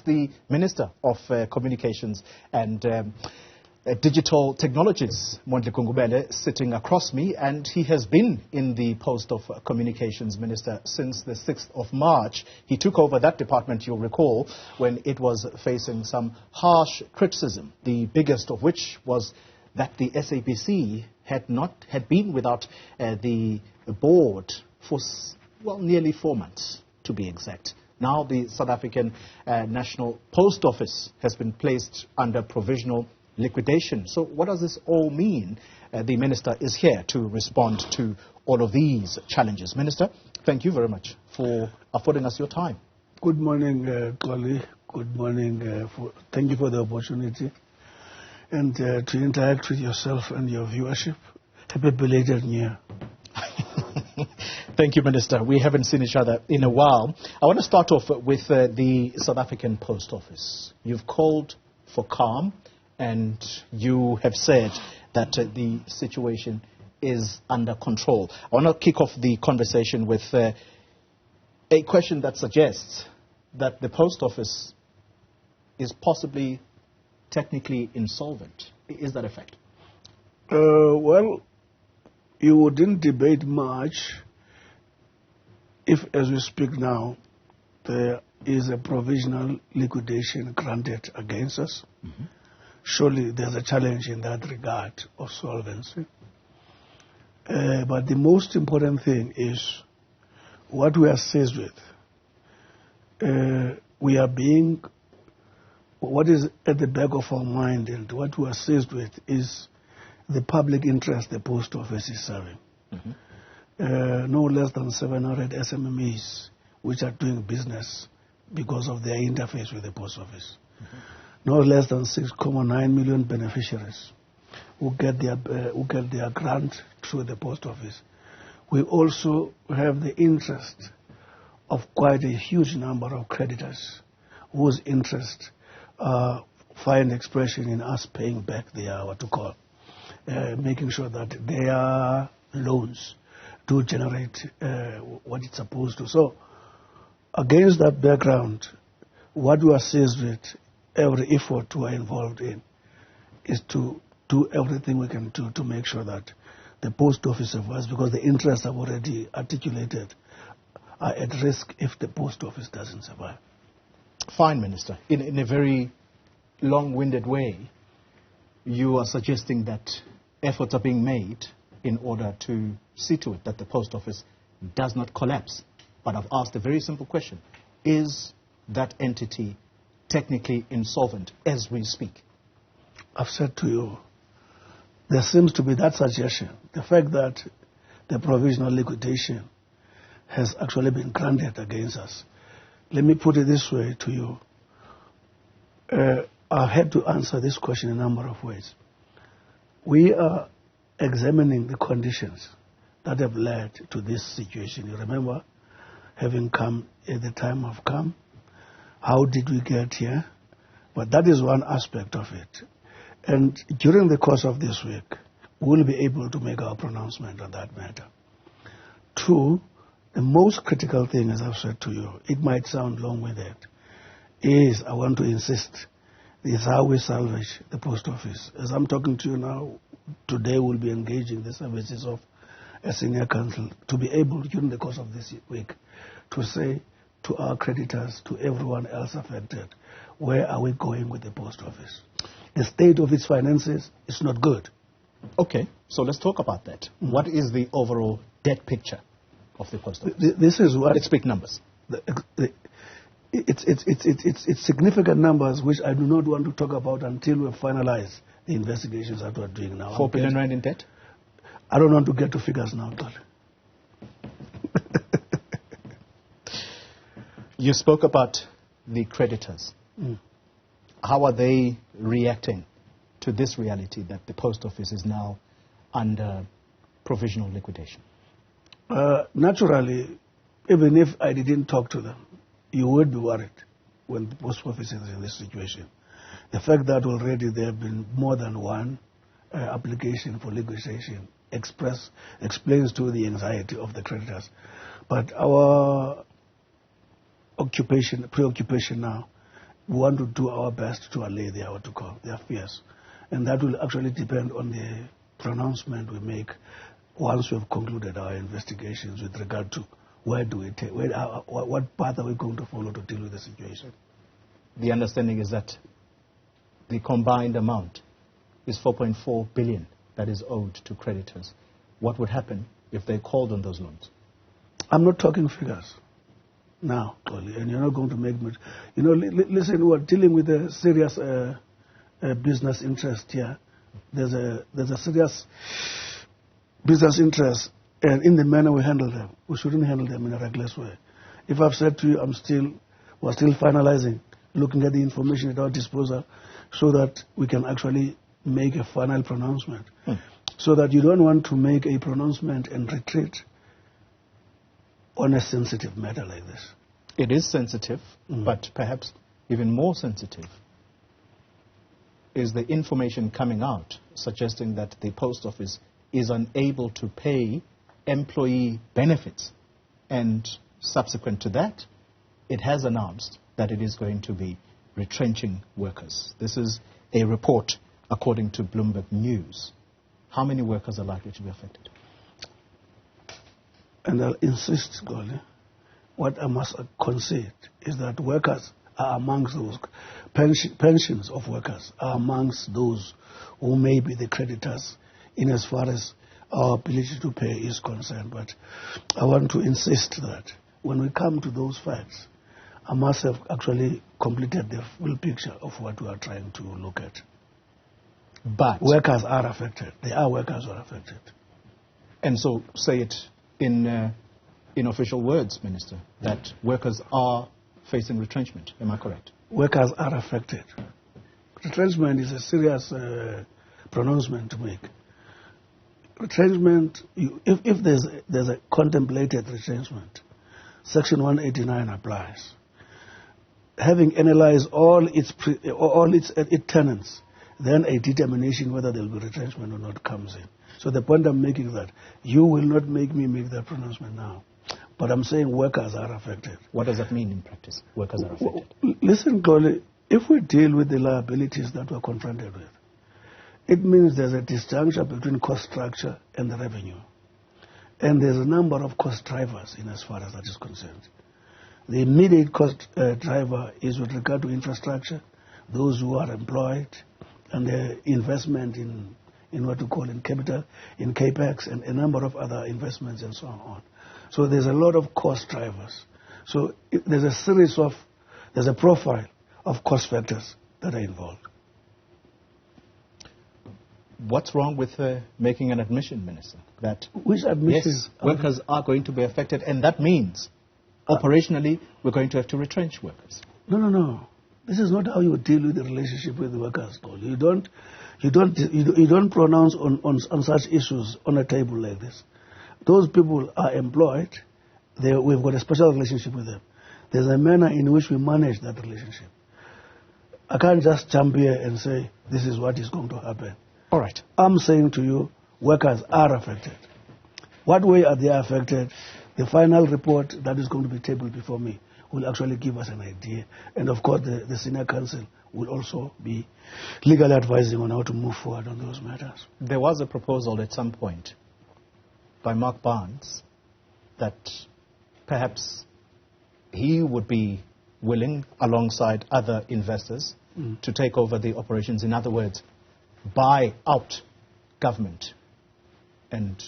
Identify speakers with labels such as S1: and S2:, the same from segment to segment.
S1: the Minister of Communications and Digital Technologies, Mondli Gungubele, sitting across me, and he has been in the post of Communications Minister since the 6th of March. He took over that department, you'll recall, when it was facing some harsh criticism, the biggest of which was that the SABC had been without the board for, well, nearly 4 months, to be exact. Now the South African National Post Office has been placed under provisional liquidation. So what does this all mean? The Minister is here to respond to all of these challenges. Minister, thank you very much for affording us your time.
S2: Good morning, Xoli. Good morning. Thank you for the opportunity and to interact with yourself and your viewership. Happy belated New Year.
S1: Thank you, Minister. We haven't seen each other in a while. I want to start off with the South African Post Office. You've called for calm, and you have said that the situation is under control. I want to kick off the conversation with a question that suggests that the Post Office is possibly technically insolvent. Is that a fact?
S2: Well, you wouldn't debate much if, as we speak now, there is a provisional liquidation granted against us. Mm-hmm. Surely there's a challenge in that regard of solvency. But the most important thing is what we are seized with. What is at the back of our mind and what we are seized with is the public interest the post office is serving. Mm-hmm. No less than 700 SMMEs which are doing business because of their interface with the post office. Mm-hmm. No less than 6.9 million beneficiaries who get their grant through the post office. We also have the interest of quite a huge number of creditors whose interest find expression in us paying back their, making sure that their loans do generate what it's supposed to. So, against that background, what we are seized with, every effort we are involved in, is to do everything we can do to make sure that the post office survives, because the interests I've already articulated are at risk if the post office doesn't survive.
S1: Fine, Minister. In a very long-winded way, you are suggesting that efforts are being made in order to see to it that the post office does not collapse. But I've asked a very simple question. Is that entity technically insolvent as we speak?
S2: I've said to you, there seems to be that suggestion. The fact that the provisional liquidation has actually been granted against us. Let me put it this way to you. I had to answer this question in a number of ways. We are examining the conditions that have led to this situation. You remember, having come at the time of come, how did we get here? But that is one aspect of it. And during the course of this week, we'll be able to make our pronouncement on that matter. Two, the most critical thing, as I've said to you, it might sound long-winded, is I want to insist, is how we salvage the post office. As I'm talking to you now, today we'll be engaging the services of a senior counsel to be able, during the course of this week, to say to our creditors, to everyone else affected, where are we going with the post office? The state of its finances is not good.
S1: Okay, so let's talk about that. Mm-hmm. What is the overall debt picture of the post office?
S2: This is what...
S1: Let's speak numbers.
S2: It's significant numbers which I do not want to talk about until we finalize the investigations that we're doing now.
S1: 4 billion rand in debt?
S2: I don't want to get to figures now, Xoli.
S1: You spoke about the creditors. Mm. How are they reacting to this reality that the post office is now under provisional liquidation?
S2: Naturally, even if I didn't talk to them, you would be worried when the post office is in this situation. The fact that already there have been more than one application for liquidation explains to the anxiety of the creditors. But our preoccupation now we want to do our best to allay their fears. And that will actually depend on the pronouncement we make once we have concluded our investigations with regard to what path are we going to follow to deal with the situation.
S1: The understanding is that the combined amount is 4.4 billion that is owed to creditors. What would happen if they called on those loans?
S2: I'm not talking figures now, Tolly, and you're not going to make much. Listen, we're dealing with a serious business interest here. There's a serious business interest, and in the manner we handle them, we shouldn't handle them in a reckless way. If I've said to you, we're still finalizing, looking at the information at our disposal, so that we can actually make a final pronouncement. So that you don't want to make a pronouncement and retreat on a sensitive matter like this.
S1: It is sensitive, but perhaps even more sensitive is the information coming out suggesting that the post office is unable to pay employee benefits. And subsequent to that, it has announced that it is going to be retrenching workers. This is a report according to Bloomberg News. How many workers are likely to be affected?
S2: And I'll insist, Goli, what I must concede is that workers are amongst those, pensions of workers are amongst those who may be the creditors in as far as our ability to pay is concerned. But I want to insist that when we come to those facts, I must have actually completed the full picture of what we are trying to look at.
S1: But
S2: workers are affected. There are workers who are affected.
S1: And so say it in official words, Minister, that workers are facing retrenchment. Am I correct?
S2: Workers are affected. Retrenchment is a serious pronouncement to make. Retrenchment, if there's a contemplated retrenchment, Section 189 applies. Having analyzed all its tenants, then a determination whether there will be retrenchment or not comes in. So the point I'm making is that you will not make me make that pronouncement now. But I'm saying workers are affected.
S1: What does that mean in practice? Workers are affected.
S2: Listen, Goli, if we deal with the liabilities that we're confronted with, it means there's a disjuncture between cost structure and the revenue. And there's a number of cost drivers in as far as that is concerned. The immediate cost driver is with regard to infrastructure, those who are employed, and the investment in what we call in capital, in capex, and a number of other investments and so on. So there's a lot of cost drivers. So there's a profile of cost factors that are involved.
S1: What's wrong with making an admission, Minister, that
S2: which admission?
S1: Yes, workers are going to be affected, and that means operationally we're going to have to retrench workers?
S2: No. This is not how you deal with the relationship with the workers. You don't pronounce on such issues on a table like this. Those people are employed. We've got a special relationship with them. There's a manner in which we manage that relationship. I can't just jump here and say this is what is going to happen.
S1: All right.
S2: I'm saying to you, workers are affected. What way are they affected? The final report that is going to be tabled before me will actually give us an idea. And of course, the senior counsel will also be legally advising on how to move forward on those matters.
S1: There was a proposal at some point by Mark Barnes that perhaps he would be willing, alongside other investors, to take over the operations. In other words, buy out government, and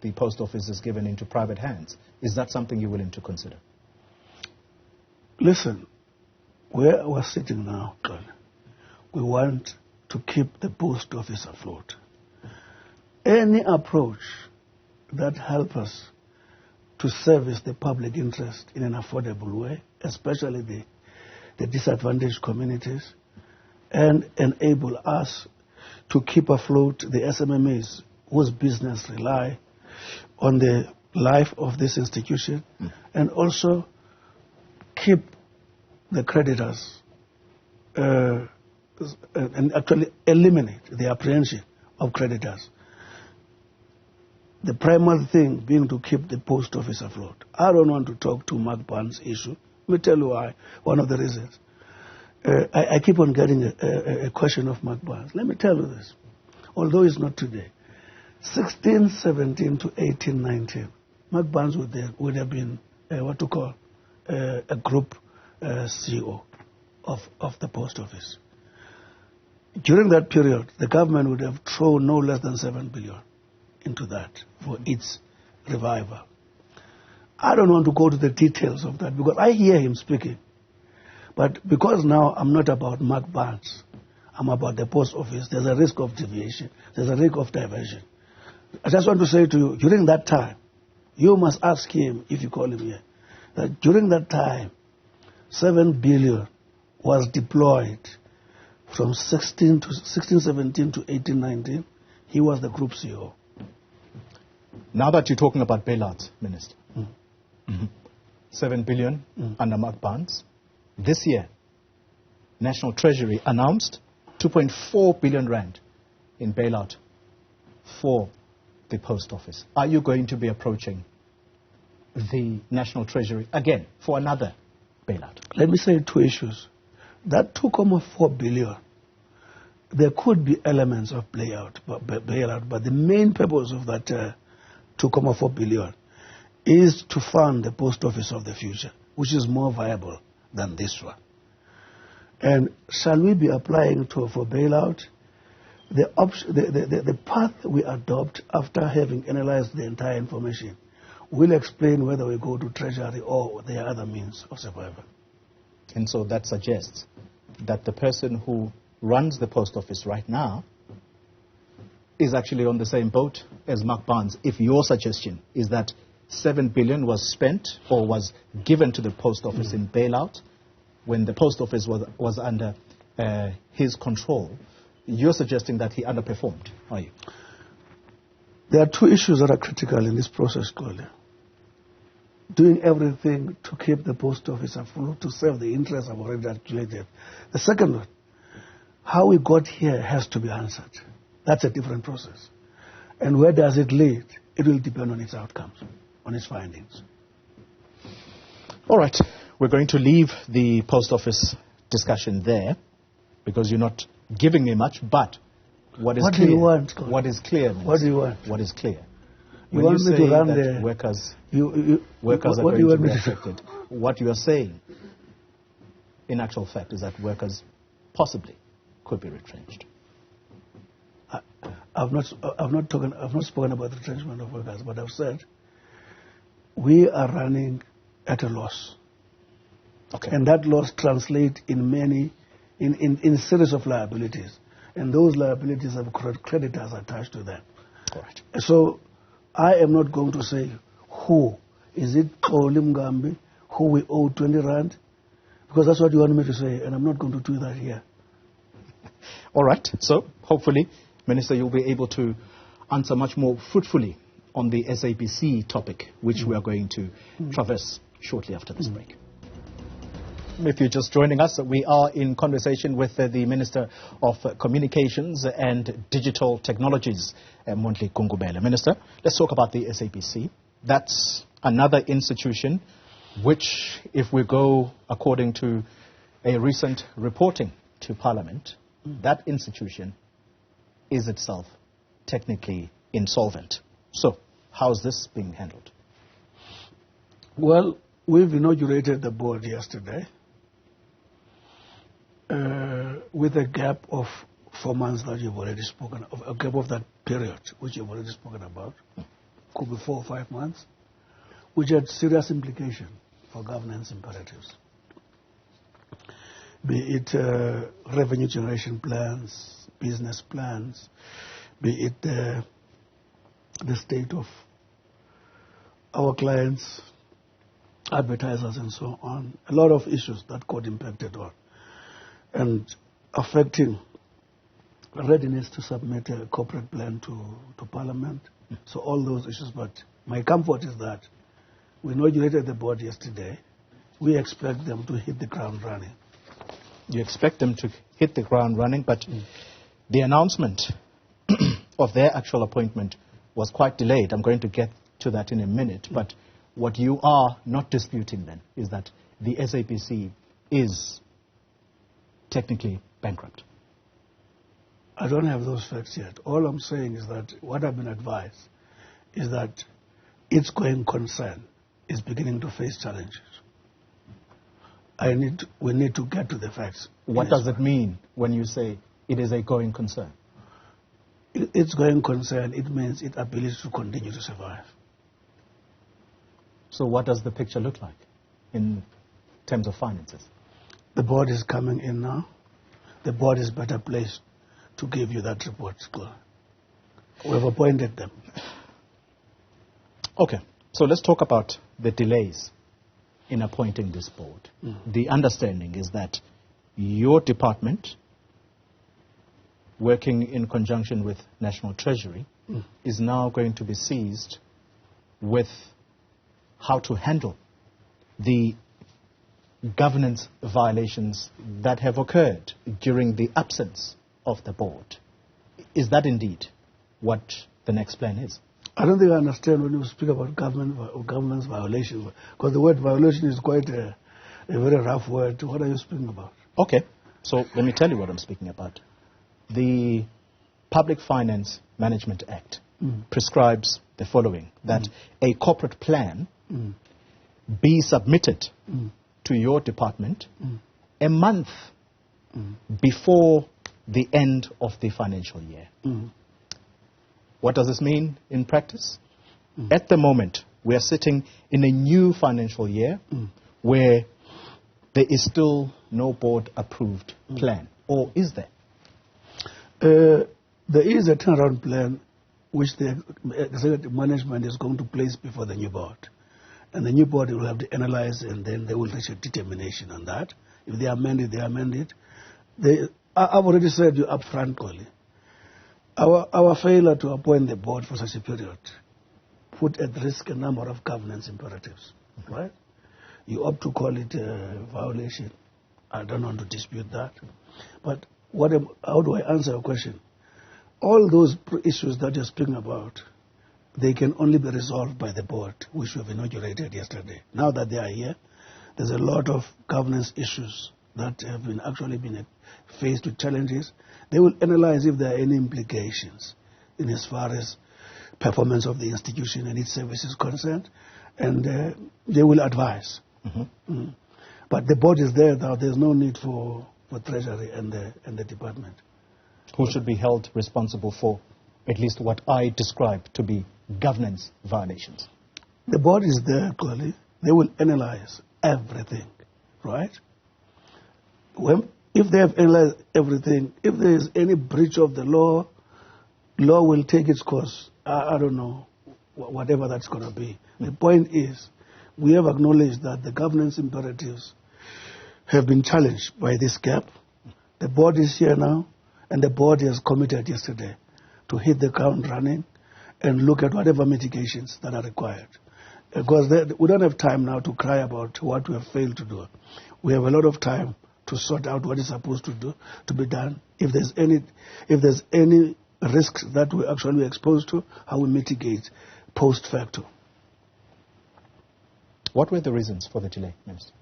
S1: the post office is given into private hands. Is that something you're willing to consider?
S2: Listen, where we're sitting now, we want to keep the post office afloat. Any approach that helps us to service the public interest in an affordable way, especially the disadvantaged communities, and enable us to keep afloat the SMMEs whose business rely on the life of this institution, and also keep the creditors and actually eliminate the apprehension of creditors. The primary thing being to keep the post office afloat. I don't want to talk to Mark Barnes' issue. Let me tell you why. One of the reasons. I keep on getting a question of Mark Barnes. Let me tell you this, although it's not today. 16, 17 to 18, 19, Mark Barnes would have been what to call a group CEO of the post office. During that period, the government would have thrown no less than 7 billion into that for its revival. I don't want to go to the details of that because I hear him speaking. But because now I'm not about Mark Barnes, I'm about the post office, there's a risk of deviation, there's a risk of diversion. I just want to say to you, during that time, you must ask him, if you call him here, that during that time, 7 billion was deployed from 16, 17 to 18, 19. He was the group CEO.
S1: Now that you're talking about bailouts, Minister, 7 billion under Mark Barnes. This year, National Treasury announced 2.4 billion rand in bailout for the post office. Are you going to be approaching the National Treasury again for another bailout? Let me say two issues. That 2.4 billion, there could be elements of bailout, but the main purpose of that 2.4 billion is to fund the post office of the future, which is more viable than this one. And shall we be applying for bailout? The path we adopt after having analyzed the entire information will explain whether we go to Treasury or there are other means of survival. And so that suggests that the person who runs the post office right now is actually on the same boat as Mark Barnes. If your suggestion is that 7 billion was spent or was given to the post office in bailout when the post office was under his control, you're suggesting that he underperformed, are you? There are two issues that are critical in this process, Gole. Doing everything to keep the post office afloat, to serve the interests I've already articulated. The second one, how we got here has to be answered. That's a different process. And where does it lead? It will depend on its outcomes, on its findings. All right. We're going to leave the post office discussion there because you're not giving me much, but what is clear? Do you want, Scott? What is clear? What do you want? What is clear? When you say that workers are going to be affected, what you are saying, in actual fact, is that workers possibly could be retrenched. I've not spoken about the retrenchment of workers, but I've said we are running at a loss. Okay. And that loss translates in series of liabilities. And those liabilities have creditors attached to them. Right. So I am not going to say who. Is it Olim Gambi, who we owe 20 rand? Because that's what you want me to say, and I'm not going to do that here. All right. So hopefully, Minister, you'll be able to answer much more fruitfully on the SABC topic, which we are going to traverse shortly after this break. If you're just joining us, we are in conversation with the Minister of Communications and Digital Technologies, Mondli Gungubele. Minister, let's talk about the SABC. That's another institution which, if we go according to a recent reporting to Parliament, that institution is itself technically insolvent. So, how's this being handled? Well, we've inaugurated the board yesterday. With a gap of 4 months that you've already spoken of, a gap of that period which you've already spoken about, could be 4 or 5 months, which had serious implications for governance imperatives. Be it revenue generation plans, business plans, be it the state of our clients, advertisers and so on. A lot of issues that got impacted on. And affecting readiness to submit a corporate plan to Parliament. So all those issues. But my comfort is that we inaugurated the board yesterday. We expect them to hit the ground running. You expect them to hit the ground running, but the announcement of their actual appointment was quite delayed. I'm going to get to that in a minute. But what you are not disputing then is that the SABC is technically bankrupt?
S2: I don't have those facts yet. All I'm saying is that what I've been advised is that its going concern is beginning to face challenges. We need to get to the facts.
S1: What does it mean when you say it is a going concern?
S2: Its going concern, it means its ability to continue to survive.
S1: So what does the picture look like in terms of finances?
S2: The board is coming in now. The board is better placed to give you that report. We have appointed them.
S1: Okay, so let's talk about the delays in appointing this board. The understanding is that your department, working in conjunction with National Treasury, is now going to be seized with how to handle the governance violations that have occurred during the absence of the board. Is that indeed what the next plan is?
S2: I don't think I understand when you speak about governance violations, because the word violation is quite a very rough word. What are you speaking about?
S1: Okay, so let me tell you what I'm speaking about. The Public Finance Management Act prescribes the following, that a corporate plan be submitted to your department a month before the end of the financial year. What does this mean in practice? At the moment, we are sitting in a new financial year where there is still no board-approved plan. Or is there?
S2: There is a turnaround plan which the executive management is going to place before the new board. And the new board will have to analyze, and then they will reach a determination on that. If they amend it, they amend it. I've already said you up front, Coley. Our failure to appoint the board for such a period put at risk a number of governance imperatives, right? You opt to call it a violation. I don't want to dispute that. But how do I answer your question? All those issues that you're speaking about, they can only be resolved by the board, which we have inaugurated yesterday. Now that they are here, there's a lot of governance issues that have actually been faced with challenges. They will analyze if there are any implications in as far as performance of the institution and its services concerned, and they will advise. But the board is there now. There's no need for Treasury and the department.
S1: Who should be held responsible for at least what I describe to be governance violations?
S2: The board is there, clearly. They will analyze everything, right? If they have analyzed everything, if there is any breach of the law will take its course. I don't know, whatever that's going to be. The point is, we have acknowledged that the governance imperatives have been challenged by this gap. The board is here now, and the board has committed yesterday to hit the ground running and look at whatever mitigations that are required. Because we don't have time now to cry about what we have failed to do. We have a lot of time to sort out what is supposed to be done. If there's any risks that we're actually exposed to, how we mitigate post facto.
S1: What were the reasons for the delay, Minister?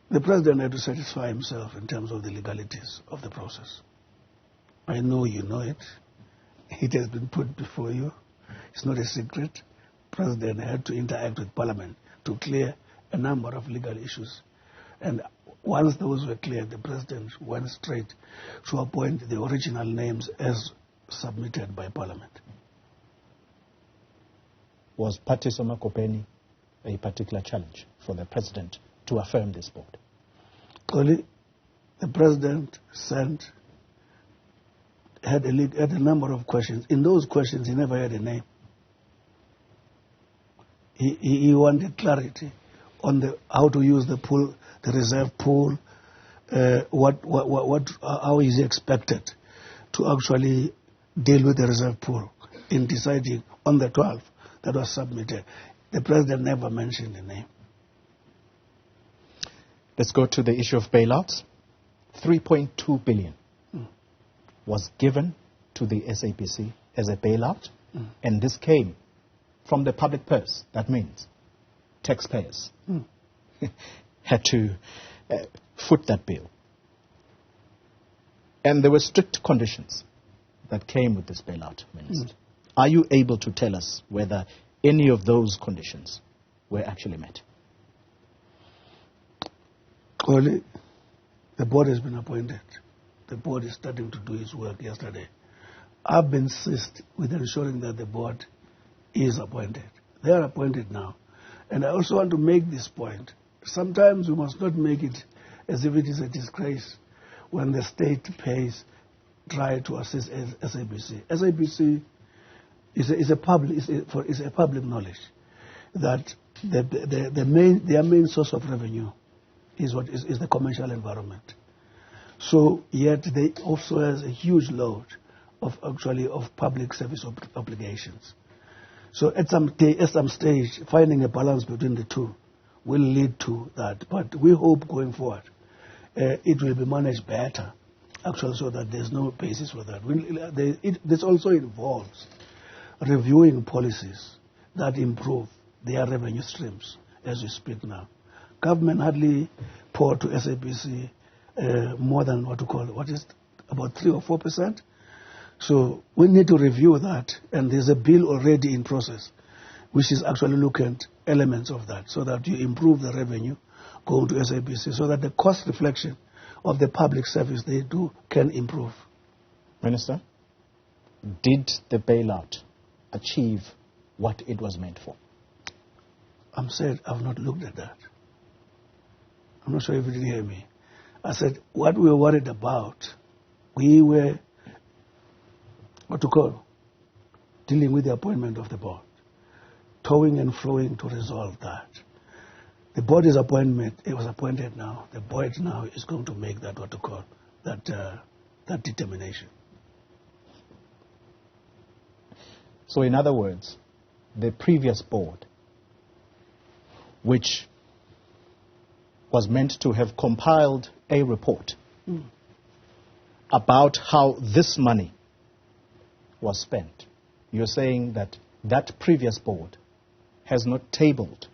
S2: The President had to satisfy himself in terms of the legalities of the process. I know you know it. It has been put before you. It's not a secret. The President had to interact with Parliament to clear a number of legal issues. And once those were cleared, the President went straight to appoint the original names as submitted by Parliament.
S1: Was Patiso Makopeni a particular challenge for the President to affirm this board?
S2: Clearly, the President had a number of questions. In those questions, he never had a name. He wanted clarity on how to use the pool, the reserve pool, how is he expected to actually deal with the reserve pool in deciding on the 12th that was submitted. The President never mentioned the name.
S1: Let's go to the issue of bailouts. 3.2 billion was given to the SABC as a bailout, and this came from the public purse. That means taxpayers had to foot that bill, and there were strict conditions that came with this bailout, Minister, are you able to tell us whether any of those conditions were actually met?
S2: Only the board has been appointed. The board is starting to do its work yesterday. I've been insisted with ensuring that the board is appointed. They are appointed now. And I also want to make this point. Sometimes we must not make it as if it is a disgrace when the state pays, try to assist SABC. SABC is a public knowledge that their main source of revenue is the commercial environment. So yet they also has a huge load of public service obligations. So at some stage, finding a balance between the two will lead to that. But we hope going forward, it will be managed better, actually, so that there's no basis for that. This also involves reviewing policies that improve their revenue streams as we speak now. Government hardly poured to SABC more than about 3 or 4%. So we need to review that, and there's a bill already in process which is actually looking at elements of that so that you improve the revenue going to SABC so that the cost reflection of the public service they do can improve.
S1: Minister, did the bailout achieve what it was meant for?
S2: I'm saying I've not looked at that. I'm not sure if you didn't hear me. I said what we were worried about, we were dealing with the appointment of the board, towing and froing to resolve that. The board is appointment. It was appointed now. The board now is going to make that that determination.
S1: So in other words, the previous board, which was meant to have compiled a report about how this money was spent, you're saying that that previous board has not tabled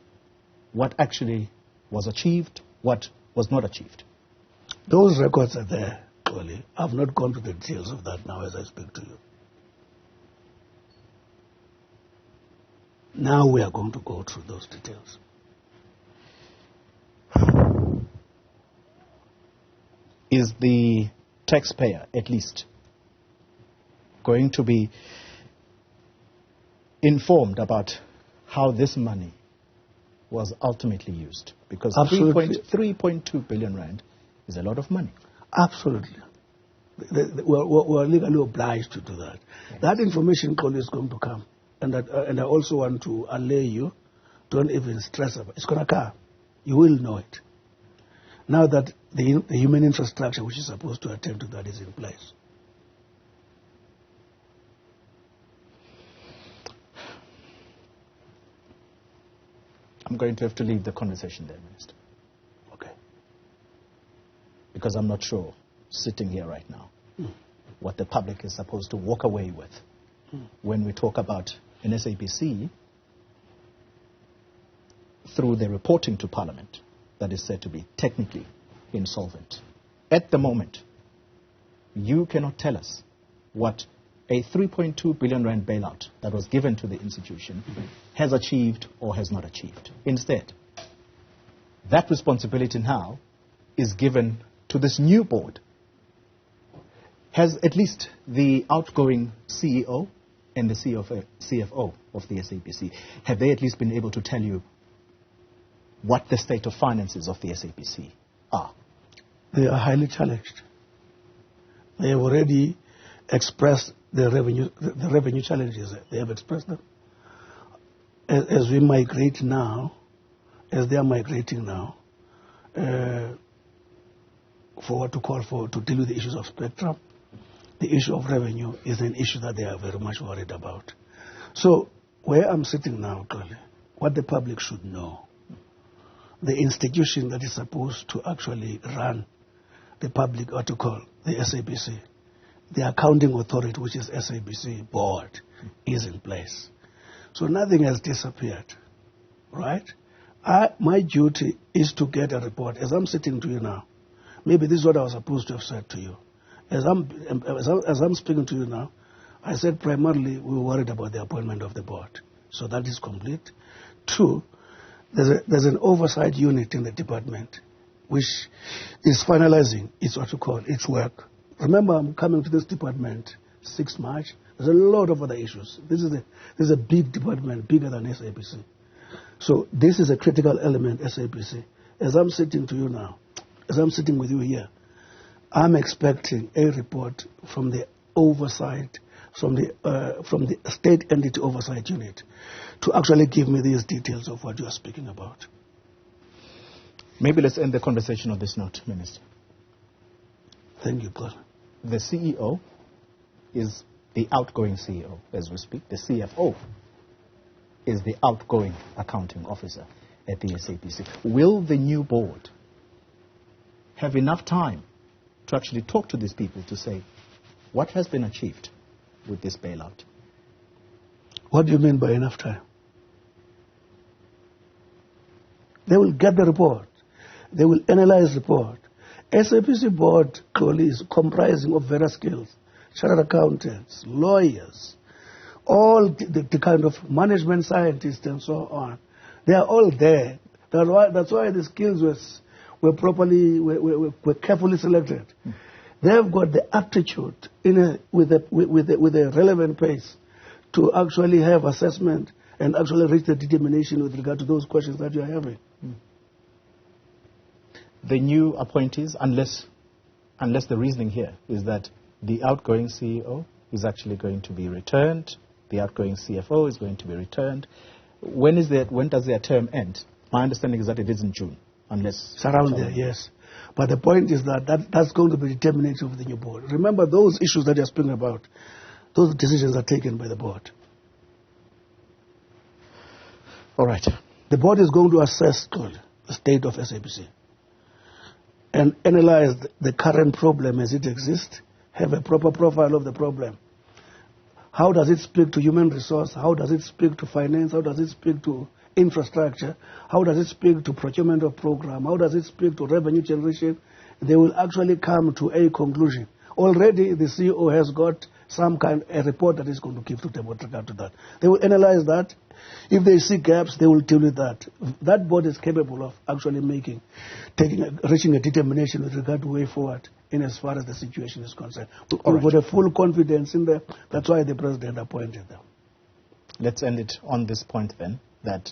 S1: what actually was achieved, what was not achieved.
S2: Those records are there, Oli. I've not gone to the details of that now as I speak to you. Now we are going to go through those details.
S1: Is the taxpayer, at least, going to be informed how this money was ultimately used? Because 3.2 billion rand is a lot of money.
S2: Absolutely. We're legally obliged to do that. Yes. That information call is going to come. And I also want to allay you, don't even stress about it. It's going to come. You will know it. Now that the human infrastructure which is supposed to attend to that is in place.
S1: I'm going to have to leave the conversation there, Minister.
S2: Okay.
S1: Because I'm not sure, sitting here right now, what the public is supposed to walk away with when we talk about an SABC through the reporting to Parliament that is said to be technically insolvent. At the moment, you cannot tell us what a 3.2 billion rand bailout that was given to the institution has achieved or has not achieved. Instead, that responsibility now is given to this new board. Has at least the outgoing CEO and the CFO of the SABC, have they at least been able to tell you what the state of finances of the SABC are?
S2: They are highly challenged. They have already expressed the revenue challenges. They have expressed them. As we migrate now, as they are migrating now, to deal with the issues of spectrum, the issue of revenue is an issue that they are very much worried about. So where I'm sitting now, Kali, what the public should know, the institution that is supposed to actually run the public the SABC, the accounting authority, which is SABC board, is in place. So nothing has disappeared, right? My duty is to get a report. As I'm sitting to you now, Maybe this is what I was supposed to have said to you. As I'm speaking to you now, I said primarily we were worried about the appointment of the board. So that is complete. 2, there's an oversight unit in the department which is finalizing its work. Remember, I'm coming to this department 6 March. There's a lot of other issues. This is a big department, bigger than SABC. So this is a critical element, SABC. As I'm sitting to you now, as I'm sitting with you here, I'm expecting a report from the oversight, from the state entity oversight unit, to actually give me these details of what you are speaking about.
S1: Maybe let's end the conversation on this note, Minister.
S2: Thank you, Paul.
S1: The CEO is the outgoing CEO as we speak. The CFO is the outgoing accounting officer at the SABC. Will the new board have enough time to actually talk to these people to say what has been achieved with this bailout?
S2: What do you mean by enough time? They will get the report. They will analyze the report. SABC board clearly is comprising of various skills, chartered accountants, lawyers, all the kind of management scientists and so on. They are all there. That's why the skills were carefully selected. They have got the aptitude with a relevant pace to actually have assessment and actually reach the determination with regard to those questions that you are having.
S1: The new appointees, unless the reasoning here is that the outgoing CEO is actually going to be returned, the outgoing CFO is going to be returned. When does their term end? My understanding is that it is in June, unless...
S2: It's around there, yes. But the point is that's going to be the determination of the new board. Remember, those issues that you're speaking about, those decisions are taken by the board.
S1: All right.
S2: The board is going to assess the state of SABC and analyze the current problem as it exists, have a proper profile of the problem. How does it speak to human resource? How does it speak to finance? How does it speak to infrastructure? How does it speak to procurement of program? How does it speak to revenue generation? They will actually come to a conclusion. Already the CEO has got a report that is going to give to them with regard to that. They will analyze that. If they see gaps, they will deal with that. That board is capable of actually reaching a determination with regard to way forward in as far as the situation is concerned. We've got a full confidence in them. That's why the president appointed them.
S1: Let's end it on this point then, that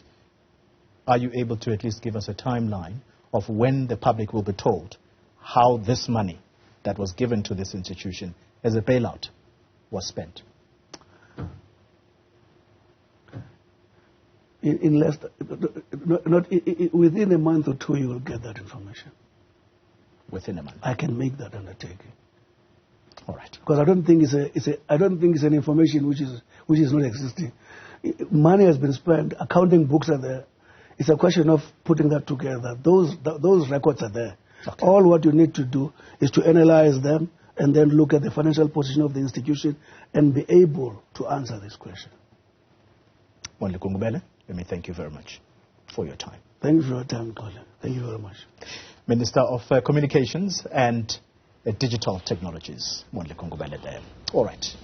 S1: are you able to at least give us a timeline of when the public will be told how this money that was given to this institution as a bailout was spent?
S2: Within a month or 2, you will get that information.
S1: Within a month.
S2: I can make that undertaking.
S1: All right.
S2: Because I don't think it's an information which is not existing. Money has been spent. Accounting books are there. It's a question of putting that together. Those records are there. Okay. All what you need to do is to analyze them and then look at the financial position of the institution and be able to answer this question.
S1: Mondli Gungubele, let me thank you very much for your time.
S2: Thank you for your time, Colin. Thank you very much.
S1: Minister of Communications and Digital Technologies, Mondli Gungubele there. All right.